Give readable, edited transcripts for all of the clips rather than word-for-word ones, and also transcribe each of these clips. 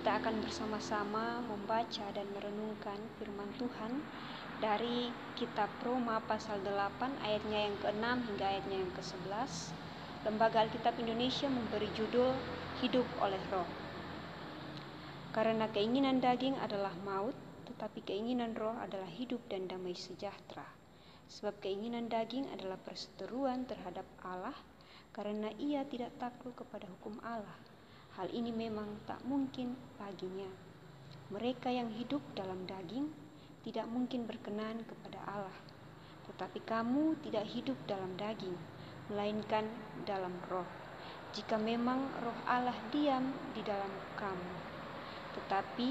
kita akan bersama-sama membaca dan merenungkan firman Tuhan dari kitab Roma pasal 8 ayatnya yang ke-6 hingga ayatnya yang ke-11. Lembaga Alkitab Indonesia memberi judul Hidup oleh Roh. Karena keinginan daging adalah maut, tetapi keinginan roh adalah hidup dan damai sejahtera. Sebab keinginan daging adalah perseteruan terhadap Allah, karena ia tidak takluk kepada hukum Allah. Hal ini memang tak mungkin baginya. Mereka yang hidup dalam daging tidak mungkin berkenan kepada Allah. Tetapi kamu tidak hidup dalam daging, melainkan dalam roh. Jika memang roh Allah diam di dalam kamu. Tetapi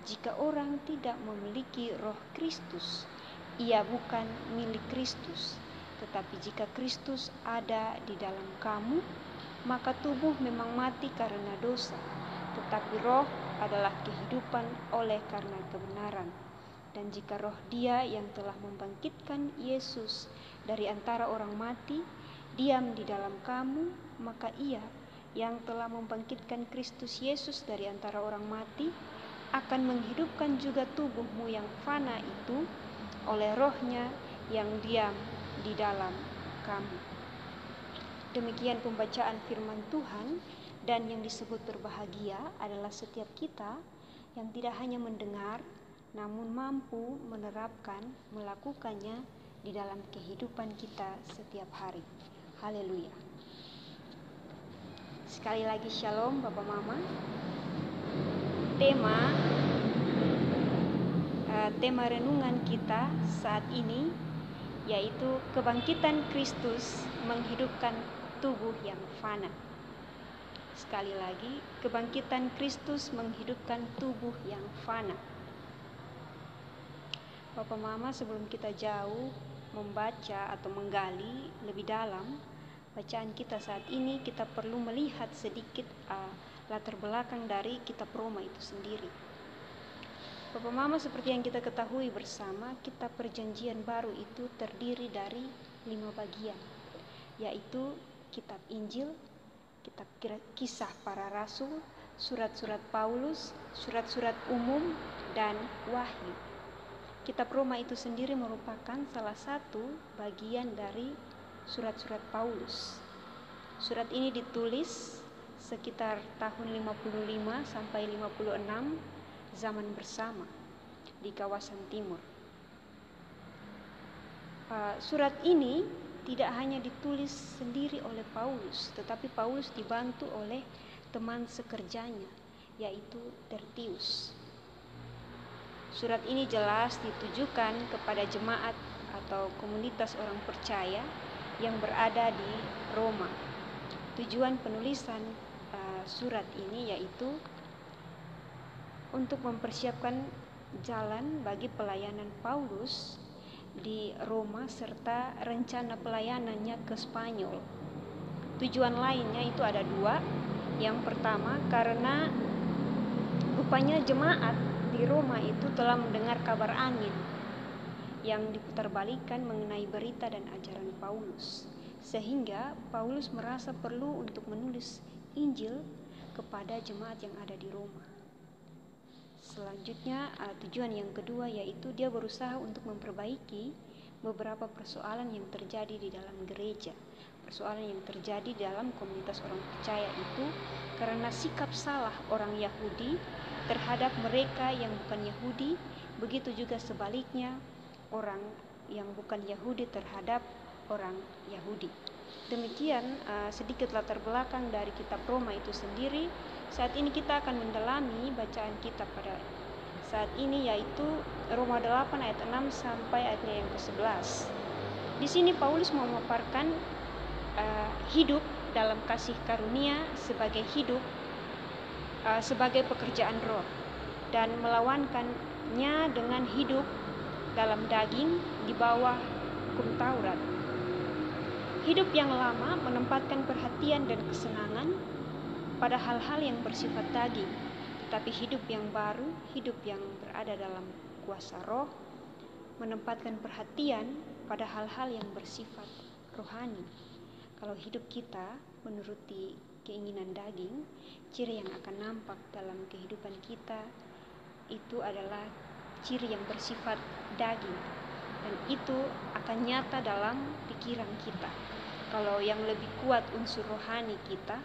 jika orang tidak memiliki roh Kristus, ia bukan milik Kristus. Tetapi jika Kristus ada di dalam kamu, maka tubuh memang mati karena dosa, tetapi roh adalah kehidupan oleh karena kebenaran. Dan jika roh Dia yang telah membangkitkan Yesus dari antara orang mati diam di dalam kamu, maka Ia yang telah membangkitkan Kristus Yesus dari antara orang mati akan menghidupkan juga tubuhmu yang fana itu oleh rohnya yang diam di dalam kamu. Demikian pembacaan firman Tuhan, dan yang disebut berbahagia adalah setiap kita yang tidak hanya mendengar, namun mampu menerapkan, melakukannya di dalam kehidupan kita setiap hari. Haleluya. Sekali lagi shalom Bapak Mama. Tema renungan kita saat ini yaitu kebangkitan Kristus menghidupkan tubuh yang fana. Sekali lagi, kebangkitan Kristus menghidupkan tubuh yang fana. Bapak Mama, sebelum kita jauh membaca atau menggali lebih dalam bacaan kita saat ini, kita perlu melihat sedikit latar belakang dari kitab Roma itu sendiri. Bapak Mama, seperti yang kita ketahui bersama, kitab Perjanjian Baru itu terdiri dari 5 bagian, yaitu kitab Injil, kitab Kisah Para Rasul, surat-surat Paulus, surat-surat umum, dan Wahyu. Kitab Roma itu sendiri merupakan salah satu bagian dari surat-surat Paulus. Surat ini ditulis sekitar tahun 55 sampai 56 zaman bersama di kawasan timur. Surat ini tidak hanya ditulis sendiri oleh Paulus, tetapi Paulus dibantu oleh teman sekerjanya, yaitu Tertius. Surat ini jelas ditujukan kepada jemaat atau komunitas orang percaya yang berada di Roma. Tujuan penulisan surat ini yaitu untuk mempersiapkan jalan bagi pelayanan Paulus di Roma serta rencana pelayanannya ke Spanyol. Tujuan lainnya itu ada 2. Yang pertama, karena rupanya jemaat di Roma itu telah mendengar kabar angin yang diputarbalikkan mengenai berita dan ajaran Paulus, sehingga Paulus merasa perlu untuk menulis Injil kepada jemaat yang ada di Roma. Selanjutnya, tujuan yang kedua yaitu dia berusaha untuk memperbaiki beberapa persoalan yang terjadi di dalam gereja. Persoalan yang terjadi dalam komunitas orang percaya itu karena sikap salah orang Yahudi terhadap mereka yang bukan Yahudi, begitu juga sebaliknya orang yang bukan Yahudi terhadap orang Yahudi. Demikian sedikit latar belakang dari kitab Roma itu sendiri. Saat ini kita akan mendalami bacaan kita pada saat ini, yaitu Roma 8 ayat 6 sampai ayatnya yang ke-11. Di sini Paulus memaparkan hidup dalam kasih karunia sebagai hidup sebagai pekerjaan roh, dan melawankannya dengan hidup dalam daging di bawah hukum Taurat. Hidup yang lama menempatkan perhatian dan kesenangan pada hal-hal yang bersifat daging, tetapi hidup yang baru, hidup yang berada dalam kuasa roh, menempatkan perhatian pada hal-hal yang bersifat rohani. Kalau hidup kita menuruti keinginan daging, ciri yang akan nampak dalam kehidupan kita itu adalah ciri yang bersifat daging, dan itu akan nyata dalam pikiran kita. Kalau yang lebih kuat unsur rohani kita,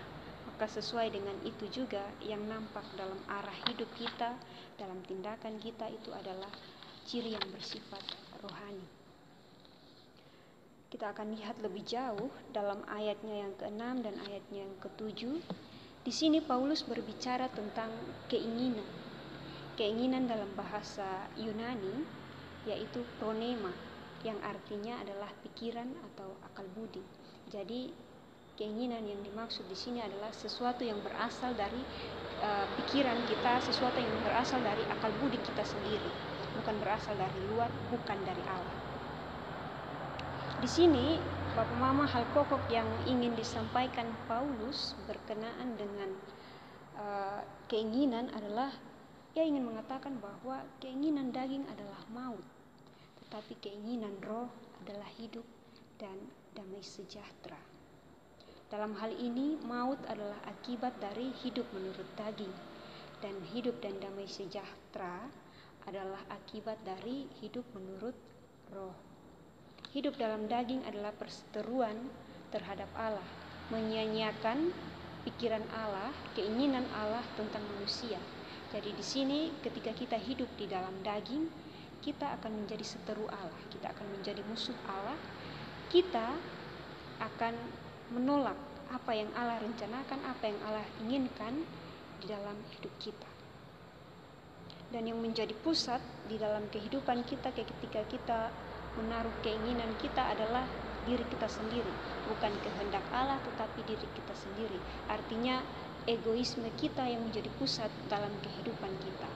maka sesuai dengan itu juga yang nampak dalam arah hidup kita, dalam tindakan kita, itu adalah ciri yang bersifat rohani. Kita akan lihat lebih jauh dalam ayatnya yang ke-6 dan ayatnya yang ke-7. Di sini Paulus berbicara tentang keinginan. Keinginan dalam bahasa Yunani yaitu pronema, yang artinya adalah pikiran atau akal budi. Jadi keinginan yang dimaksud di sini adalah sesuatu yang berasal dari pikiran kita, sesuatu yang berasal dari akal budi kita sendiri, bukan berasal dari luar, bukan dari Allah. Di sini Bapak Mama, hal pokok yang ingin disampaikan Paulus berkenaan dengan keinginan adalah ia ingin mengatakan bahwa keinginan daging adalah maut, tetapi keinginan roh adalah hidup dan damai sejahtera. Dalam hal ini, maut adalah akibat dari hidup menurut daging, dan hidup dan damai sejahtera adalah akibat dari hidup menurut roh. Hidup dalam daging adalah perseteruan terhadap Allah, menyia-nyiakan pikiran Allah, keinginan Allah tentang manusia. Jadi di sini ketika kita hidup di dalam daging, kita akan menjadi seteru Allah, kita akan menjadi musuh Allah, kita akan menolak apa yang Allah rencanakan, apa yang Allah inginkan di dalam hidup kita. Dan yang menjadi pusat di dalam kehidupan kita ketika kita menaruh keinginan kita adalah diri kita sendiri, bukan kehendak Allah tetapi diri kita sendiri. Artinya egoisme kita yang menjadi pusat dalam kehidupan kita.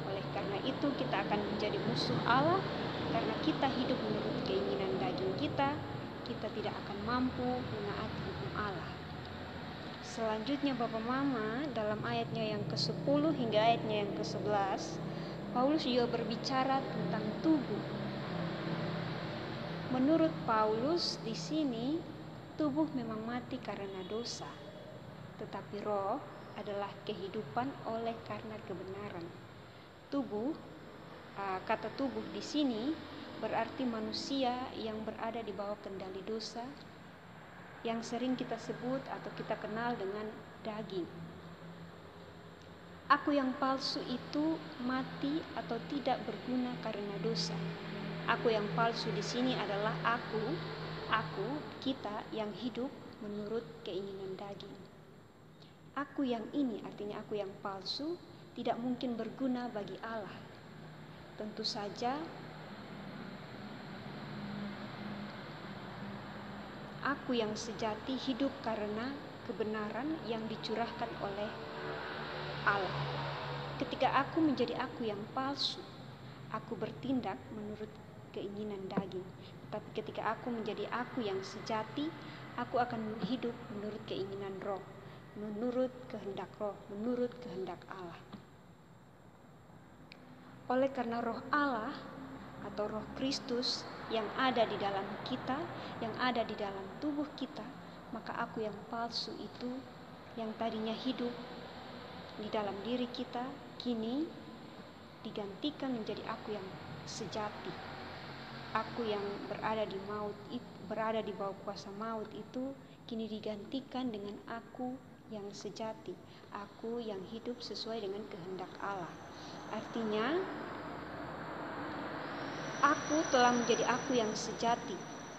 Oleh karena itu kita akan menjadi musuh Allah, karena kita hidup menurut keinginan daging kita tidak akan mampu menaati hukum Allah. Selanjutnya Bapak Mama, dalam ayatnya yang ke-10 hingga ayatnya yang ke-11, Paulus juga berbicara tentang tubuh. Menurut Paulus di sini, tubuh memang mati karena dosa, tetapi roh adalah kehidupan oleh karena kebenaran. Tubuh, kata tubuh di sini berarti manusia yang berada di bawah kendali dosa, yang sering kita sebut atau kita kenal dengan daging. Aku yang palsu itu mati atau tidak berguna karena dosa. Aku yang palsu di sini adalah aku, kita yang hidup menurut keinginan daging. Aku yang ini, artinya aku yang palsu, tidak mungkin berguna bagi Allah. Tentu saja aku yang sejati hidup karena kebenaran yang dicurahkan oleh Allah. Ketika aku menjadi aku yang palsu, aku bertindak menurut keinginan daging. Tetapi ketika aku menjadi aku yang sejati, aku akan hidup menurut keinginan roh, menurut kehendak roh, menurut kehendak Allah. Oleh karena roh Allah atau roh Kristus yang ada di dalam kita, yang ada di dalam tubuh kita, maka aku yang palsu itu, yang tadinya hidup di dalam diri kita, kini digantikan menjadi aku yang sejati. Aku yang berada di maut, berada di bawah kuasa maut itu, kini digantikan dengan aku yang sejati, aku yang hidup sesuai dengan kehendak Allah. Artinya, aku telah menjadi aku yang sejati,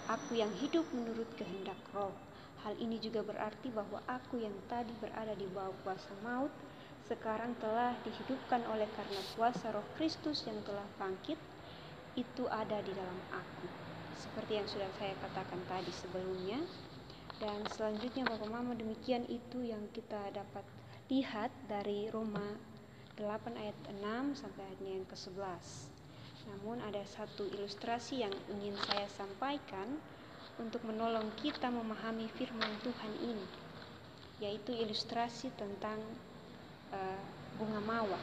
aku yang hidup menurut kehendak roh. Hal ini juga berarti bahwa aku yang tadi berada di bawah kuasa maut, sekarang telah dihidupkan oleh karena kuasa roh Kristus yang telah bangkit, itu ada di dalam aku. Seperti yang sudah saya katakan tadi sebelumnya. Dan selanjutnya Bapak Mama, demikian itu yang kita dapat lihat dari Roma 8 ayat 6 sampai ayatnya yang ke-11. Namun ada satu ilustrasi yang ingin saya sampaikan untuk menolong kita memahami firman Tuhan ini, yaitu ilustrasi tentang bunga mawar.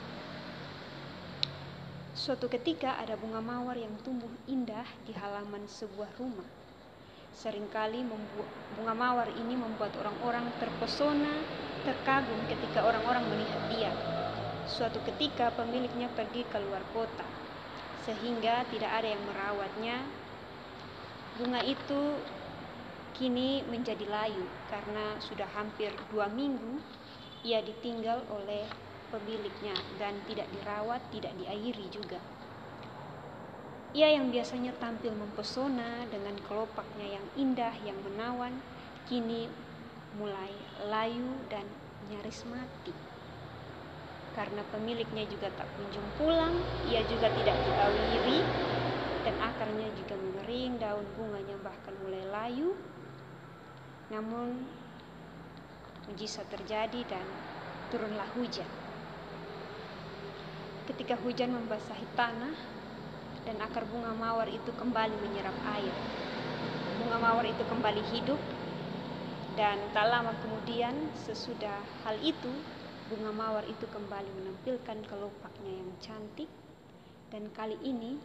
Suatu ketika ada bunga mawar yang tumbuh indah di halaman sebuah rumah. Seringkali bunga mawar ini membuat orang-orang terpesona, terkagum ketika orang-orang melihat dia. Suatu ketika pemiliknya pergi ke luar kota, sehingga tidak ada yang merawatnya. Bunga itu kini menjadi layu karena sudah hampir 2 minggu ia ditinggal oleh pemiliknya dan tidak dirawat, tidak diairi juga. Ia yang biasanya tampil mempesona dengan kelopaknya yang indah, yang menawan, kini mulai layu dan nyaris mati. Karena pemiliknya juga tak kunjung pulang, ia juga tidak diairi, dan akarnya juga mengering, daun bunganya bahkan mulai layu. Namun mujizat terjadi dan turunlah hujan. Ketika hujan membasahi tanah dan akar bunga mawar itu kembali menyerap air, bunga mawar itu kembali hidup. Dan tak lama kemudian sesudah hal itu, bunga mawar itu kembali menampilkan kelopaknya yang cantik, dan kali ini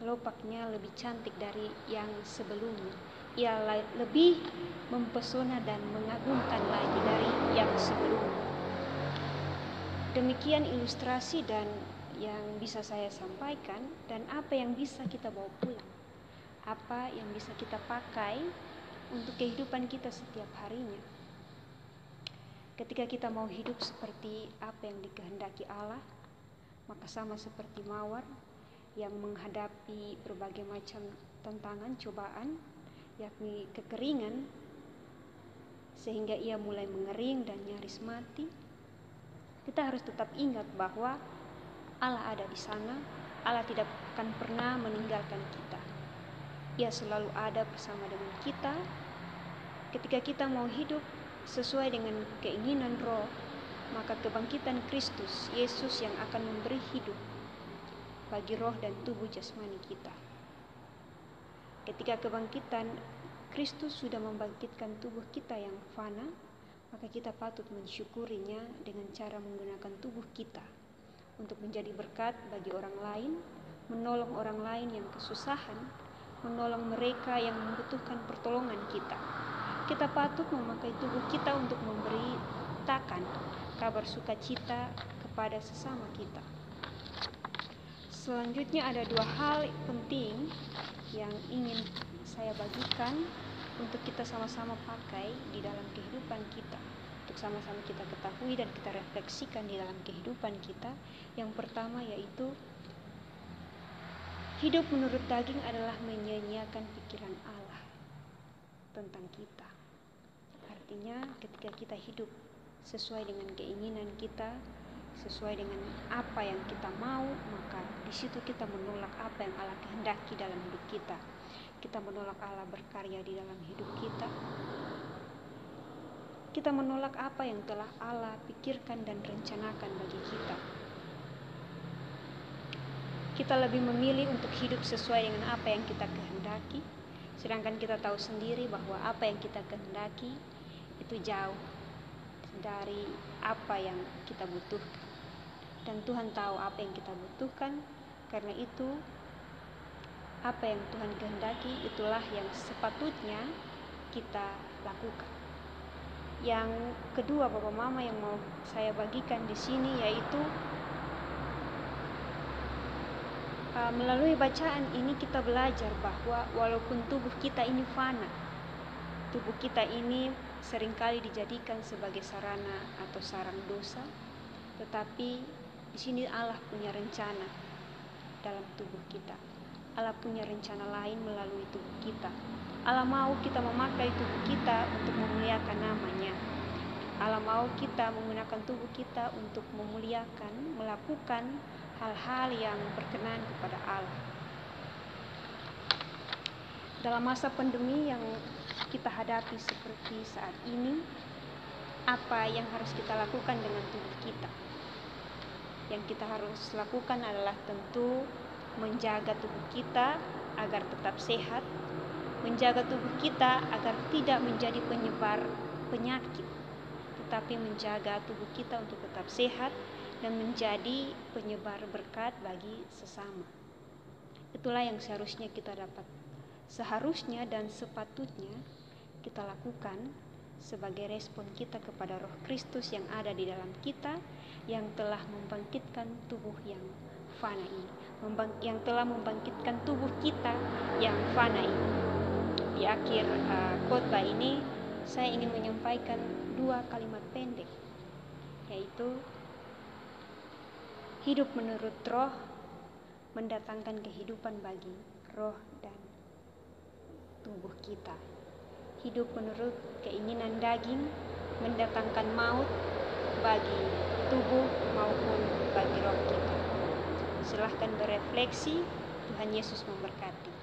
kelopaknya lebih cantik dari yang sebelumnya. Ia lebih mempesona dan mengagumkan lagi dari yang sebelumnya. Demikian ilustrasi dan yang bisa saya sampaikan, dan apa yang bisa kita bawa pulang, apa yang bisa kita pakai untuk kehidupan kita setiap harinya. Ketika kita mau hidup seperti apa yang dikehendaki Allah, maka sama seperti mawar yang menghadapi berbagai macam tantangan, cobaan, yakni kekeringan, sehingga ia mulai mengering dan nyaris mati. Kita harus tetap ingat bahwa Allah ada di sana. Allah tidak akan pernah meninggalkan kita. Ia selalu ada bersama dengan kita. Ketika kita mau hidup sesuai dengan keinginan Roh, maka kebangkitan Kristus Yesus yang akan memberi hidup bagi roh dan tubuh jasmani kita. Ketika kebangkitan Kristus sudah membangkitkan tubuh kita yang fana, maka kita patut mensyukurinya dengan cara menggunakan tubuh kita untuk menjadi berkat bagi orang lain, menolong orang lain yang kesusahan, menolong mereka yang membutuhkan pertolongan kita. Kita patut memakai tubuh kita untuk memberitakan kabar sukacita kepada sesama kita. Selanjutnya ada 2 hal penting yang ingin saya bagikan untuk kita sama-sama pakai di dalam kehidupan kita, untuk sama-sama kita ketahui dan kita refleksikan di dalam kehidupan kita. Yang pertama yaitu hidup menurut daging adalah menyia-nyiakan pikiran Allah tentang kita. Artinya ketika kita hidup sesuai dengan keinginan kita, sesuai dengan apa yang kita mau, maka di situ kita menolak apa yang Allah kehendaki dalam hidup kita. Kita menolak Allah berkarya di dalam hidup kita. Kita menolak apa yang telah Allah pikirkan dan rencanakan bagi kita. Kita lebih memilih untuk hidup sesuai dengan apa yang kita kehendaki, sedangkan kita tahu sendiri bahwa apa yang kita kehendaki itu jauh dari apa yang kita butuhkan. Dan Tuhan tahu apa yang kita butuhkan, karena itu apa yang Tuhan kehendaki itulah yang sepatutnya kita lakukan. Yang kedua, Bapak Mama, yang mau saya bagikan di sini yaitu melalui bacaan ini kita belajar bahwa walaupun tubuh kita ini fana, tubuh kita ini seringkali dijadikan sebagai sarana atau sarang dosa, tetapi di sini Allah punya rencana dalam tubuh kita. Allah punya rencana lain melalui tubuh kita. Allah mau kita memakai tubuh kita untuk memuliakan namanya. Allah mau kita menggunakan tubuh kita untuk memuliakan, melakukan hal-hal yang berkenan kepada Allah. Dalam masa pandemi yang kita hadapi seperti saat ini, apa yang harus kita lakukan dengan tubuh kita? Yang kita harus lakukan adalah tentu menjaga tubuh kita agar tetap sehat, menjaga tubuh kita agar tidak menjadi penyebar penyakit, tetapi menjaga tubuh kita untuk tetap sehat dan menjadi penyebar berkat bagi sesama. Itulah yang seharusnya kita dapat seharusnya dan sepatutnya kita lakukan sebagai respon kita kepada Roh Kristus yang ada di dalam kita, yang telah membangkitkan tubuh yang fana ini, yang telah membangkitkan tubuh kita yang fana ini. Di akhir khotbah ini saya ingin menyampaikan 2 kalimat pendek, yaitu hidup menurut Roh mendatangkan kehidupan bagi roh dan tubuh kita. Hidup menurut keinginan daging mendatangkan maut bagi tubuh maupun bagi roh kita. Silahkan berefleksi. Tuhan Yesus memberkati.